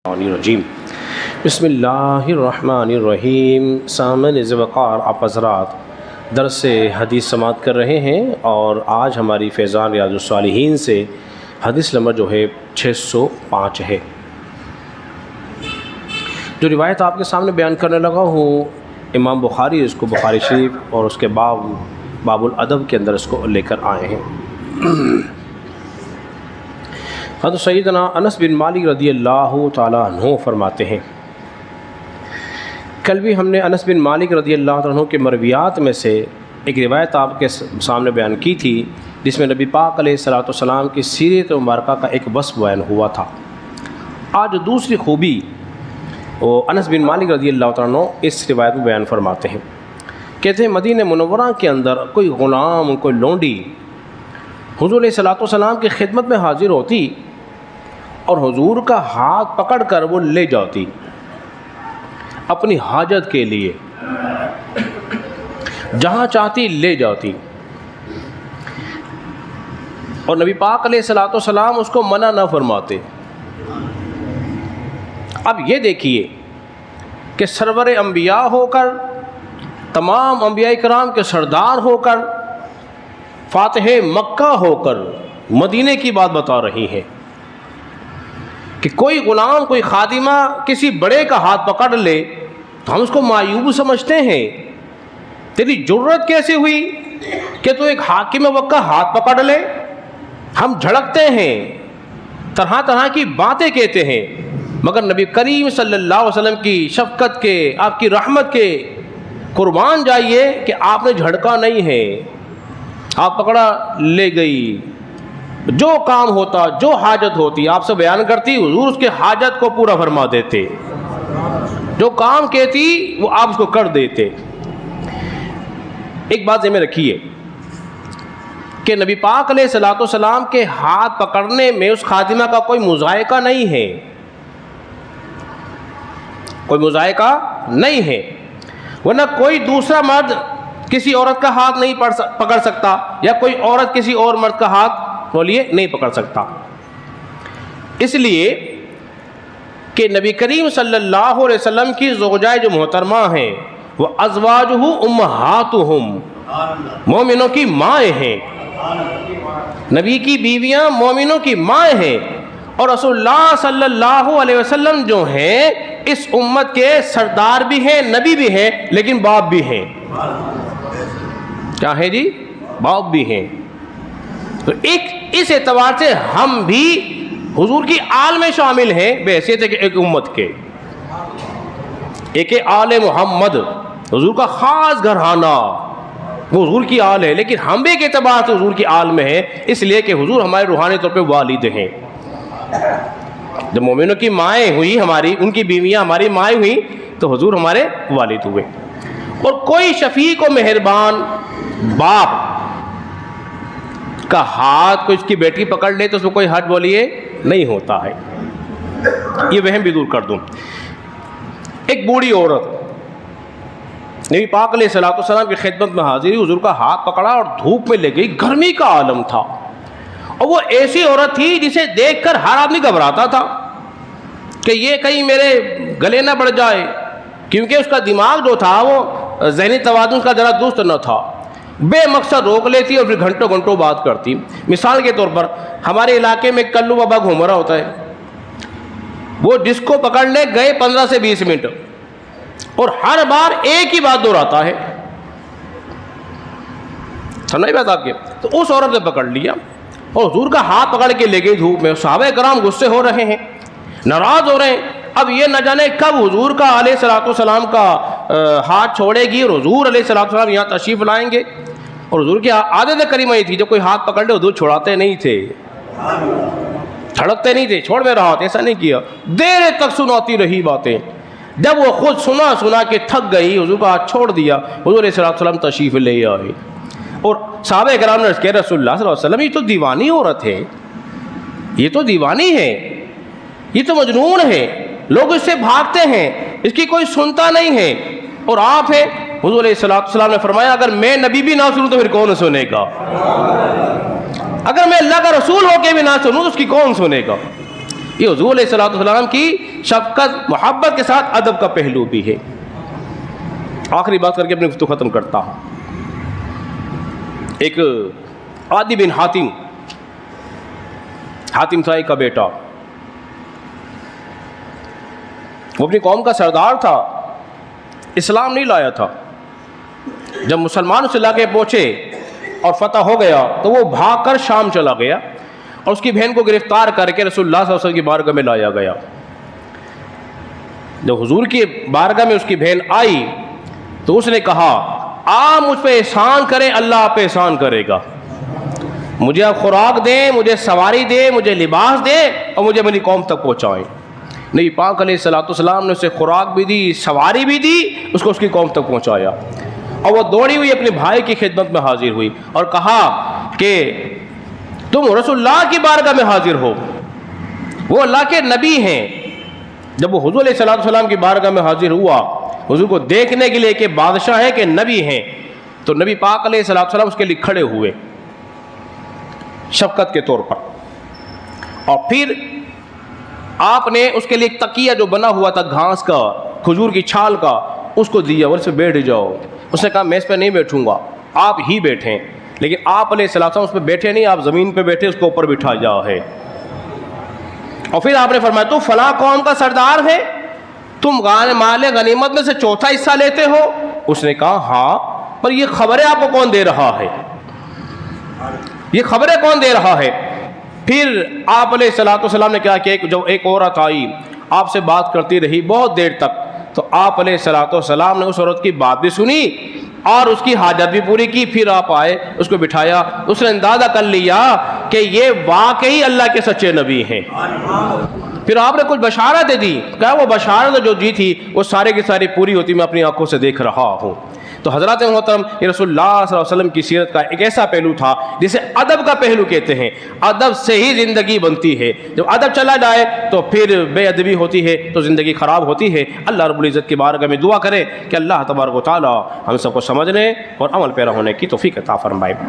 الرجیم بسم اللہ الرحمن الرحیم۔ سامعین وقار، آپ حضرات درس حدیث سماعت کر رہے ہیں اور آج ہماری فیضان ریاض الصالحین سے حدیث نمبر جو ہے 605 ہے۔ جو روایت آپ کے سامنے بیان کرنے لگا ہوں، امام بخاری اس کو بخاری شریف اور اس کے باب الادب کے اندر اس کو لے کر آئے ہیں۔ حضرت سیدنا انس بن مالک رضی اللہ تعالیٰ عنہ فرماتے ہیں، کل بھی ہم نے انس بن مالک رضی اللہ تعالیٰ عنہ کے مرویات میں سے ایک روایت آپ کے سامنے بیان کی تھی، جس میں نبی پاک علیہ الصلوۃ والسلام کی سیرت مبارکہ کا ایک وصف بیان ہوا تھا۔ آج دوسری خوبی وہ انس بن مالک رضی اللہ تعالیٰ عنہ اس روایت میں بیان فرماتے ہیں۔ کہتے ہیں مدینہ منورہ کے اندر کوئی غلام، کوئی لونڈی حضور علیہ الصلوۃ والسلام کی خدمت میں حاضر ہوتی اور حضور کا ہاتھ پکڑ کر وہ لے جاتی اپنی حاجت کے لیے، جہاں چاہتی لے جاتی، اور نبی پاک علیہ الصلوۃ والسلام اس کو منع نہ فرماتے۔ اب یہ دیکھیے کہ سرور انبیاء ہو کر، تمام انبیاء کرام کے سردار ہو کر، فاتح مکہ ہو کر مدینے کی بات بتا رہی ہیں کہ کوئی غلام، کوئی خادمہ کسی بڑے کا ہاتھ پکڑ لے تو ہم اس کو معیوب سمجھتے ہیں۔ تیری جرت کیسے ہوئی کہ تو ایک حاکم وقت کا ہاتھ پکڑ لے؟ ہم جھڑکتے ہیں، طرح طرح کی باتیں کہتے ہیں، مگر نبی کریم صلی اللہ علیہ وسلم کی شفقت کے، آپ کی رحمت کے قربان جائیے کہ آپ نے جھڑکا نہیں ہے، آپ پکڑا لے گئی۔ جو کام ہوتا، جو حاجت ہوتی آپ سے بیان کرتی، حضور اس کے حاجت کو پورا فرما دیتے، جو کام کہتی وہ آپ اس کو کر دیتے۔ ایک بات ذہن میں رکھیے کہ نبی پاک علیہ الصلوۃ والسلام کے ہاتھ پکڑنے میں اس خادمہ کا کوئی مذائقہ نہیں ہے، کوئی مذائقہ نہیں ہے، ورنہ کوئی دوسرا مرد کسی عورت کا ہاتھ نہیں پکڑ سکتا، یا کوئی عورت کسی اور مرد کا ہاتھ بولیے نہیں پکڑ سکتا۔ اس لیے کہ نبی کریم صلی اللہ علیہ وسلم کی زوجائے جو محترمہ ہیں وہ ازواجہ امہاتہم، مومنوں کی مائیں ہیں، نبی کی بیویاں مومنوں کی مائیں ہیں، اور رسول اللہ صلی اللہ علیہ وسلم جو ہیں اس امت کے سردار بھی ہیں، نبی بھی ہیں، لیکن باپ بھی ہیں۔ کیا ہے جی؟ باپ بھی ہیں۔ تو اس اعتبار سے ہم بھی حضور کی آل میں شامل ہیں بحیثیت ایک امت کے، ایک آل محمد، حضور کا خاص گھرانہ، وہ حضور کی آل ہے، لیکن ہم بھی ایک اعتبار سے حضور کی آل میں ہیں، اس لیے کہ حضور ہمارے روحانی طور پہ والد ہیں۔ جب مومنوں کی مائیں ہوئی ہماری، ان کی بیویاں ہماری مائیں ہوئی، تو حضور ہمارے والد ہوئے۔ اور کوئی شفیق و مہربان باپ کا ہاتھ کوئی اس کی بیٹی پکڑ لے تو اس میں کوئی حرج بولیے نہیں ہوتا ہے، یہ وہم بھی دور کر دوں۔ ایک بوڑھی عورت نبی پاک علیہ الصلوۃ والسلام کی خدمت میں حاضر ہوئی، حضور کا ہاتھ پکڑا اور دھوپ میں لے گئی، گرمی کا عالم تھا، اور وہ ایسی عورت تھی جسے دیکھ کر ہر آدمی گھبراتا تھا کہ یہ کہیں میرے گلے نہ بڑھ جائے، کیونکہ اس کا دماغ جو تھا وہ ذہنی توازن کا ذرا درست نہ تھا، بے مقصد روک لیتی اور پھر گھنٹوں گھنٹوں بات کرتی۔ مثال کے طور پر ہمارے علاقے میں کلو بابا گھوم رہا ہوتا ہے، وہ جس کو پکڑنے گئے 15 سے 20 منٹ، اور ہر بار ایک ہی بات دہراتا ہے، سمجھ بات آپ کے؟ تو اس عورت نے پکڑ لیا اور حضور کا ہاتھ پکڑ کے لے گئی دھوپ میں۔ صحابہ کرام غصے ہو رہے ہیں، ناراض ہو رہے ہیں، اب یہ نہ جانے کب حضور کا علیہ الصلوۃ والسلام کا ہاتھ چھوڑے گی اور حضور علیہ الصلوۃ والسلام یہاں تشریف لائیں گے۔ اور حضور کی عادت کریمہ یہ تھی، جب کوئی ہاتھ پکڑ لے حضور چھوڑاتے نہیں تھے، چھڑکتے نہیں تھے، چھوڑ میں رہا، ایسا نہیں کیا، دیر تک سناتی رہی باتیں۔ جب وہ خود سنا کے تھک گئی، حضور کا ہاتھ چھوڑ دیا، حضور علیہ الصلوۃ والسلام تشریف لے آئے، اور صحابہ کرام نے کہا رسول اللہ صلی اللہ علیہ وسلم یہ تو دیوانی عورت ہے، یہ تو دیوانی ہے، یہ تو مجنون ہے، لوگ اس سے بھاگتے ہیں، اس کی کوئی سنتا نہیں ہے، اور آپ ہیں۔ حضور علیہ السلام نے فرمایا اگر میں نبی بھی نہ سنوں تو پھر کون سنے گا؟ اگر میں اللہ کا رسول ہو کے بھی نہ سنوں تو اس کی کون سنے گا؟ یہ حضور علیہ الصلوۃ والسلام کی شفقت محبت کے ساتھ ادب کا پہلو بھی ہے۔ آخری بات کر کے اپنی گفتگو ختم کرتا ہوں۔ ایک عادی بن حاتم سائی کا بیٹا، وہ اپنی قوم کا سردار تھا، اسلام نہیں لایا تھا۔ جب مسلمان اس علاقے پہنچے اور فتح ہو گیا تو وہ بھاگ کر شام چلا گیا اور اس کی بہن کو گرفتار کر کے رسول اللہ صلی اللہ علیہ وسلم کی بارگاہ میں لایا گیا۔ جب حضور کی بارگاہ میں اس کی بہن آئی تو اس نے کہا آپ مجھ پہ احسان کریں، اللہ آپ پہ احسان کرے گا، مجھے آپ خوراک دیں، مجھے سواری دیں، مجھے لباس دیں اور مجھے میری قوم تک پہنچائیں۔ نبی پاک علیہ الصلوۃ والسلام نے اسے خوراک بھی دی، سواری بھی دی، اس کو اس کی قوم تک پہنچایا، اور وہ دوڑی ہوئی اپنے بھائی کی خدمت میں حاضر ہوئی اور کہا کہ تم رسول اللہ کی بارگاہ میں حاضر ہو، وہ اللہ کے نبی ہیں۔ جب وہ حضور علیہ الصلوۃ والسلام کی بارگاہ میں حاضر ہوا حضور کو دیکھنے کے لیے کہ بادشاہ ہے کہ نبی ہیں، تو نبی پاک علیہ الصلوۃ والسلام اس کے لیے کھڑے ہوئے شفقت کے طور پر، اور پھر آپ نے اس کے لیے ایک تکیہ جو بنا ہوا تھا گھاس کا، کھجور کی چھال کا، اس کو دیا اور اس پہ بیٹھ جاؤ۔ اس نے کہا میں اس پہ نہیں بیٹھوں گا، آپ ہی بیٹھیں، لیکن آپ علیہ السلام اس پہ بیٹھے نہیں، آپ زمین پہ بیٹھے، اس کو اوپر بٹھا جا ہے۔ اور پھر آپ نے فرمایا تو فلاں قوم کا سردار ہے، تم مال غنیمت میں سے چوتھا حصہ لیتے ہو؟ اس نے کہا ہاں، پر یہ خبریں آپ کو کون دے رہا ہے؟ یہ خبریں کون دے رہا ہے؟ پھر آپ علیہ الصلوۃ والسلام نے کہا کہ جو ایک عورت آئی آپ سے بات کرتی رہی بہت دیر تک، تو آپ علیہ الصلوۃ والسلام نے اس عورت کی بات بھی سنی اور اس کی حاجت بھی پوری کی۔ پھر آپ آئے، اس کو بٹھایا، اس نے اندازہ کر لیا کہ یہ واقعی اللہ کے سچے نبی ہیں۔ پھر آپ نے کچھ بشارتیں دی، کہا وہ بشارت جو دی تھی وہ سارے کی ساری پوری ہوتی میں اپنی آنکھوں سے دیکھ رہا ہوں۔ تو حضرات محترم، یہ رسول اللہ صلی اللہ علیہ وسلم کی سیرت کا ایک ایسا پہلو تھا جسے ادب کا پہلو کہتے ہیں۔ ادب سے ہی زندگی بنتی ہے، جب ادب چلا جائے تو پھر بے ادبی ہوتی ہے تو زندگی خراب ہوتی ہے۔ اللہ رب العزت کی بارگاہ میں دعا کریں کہ اللہ تبارک و تعالی ہم سب کو سمجھنے اور عمل پیرا ہونے کی توفیق عطا فرمائے۔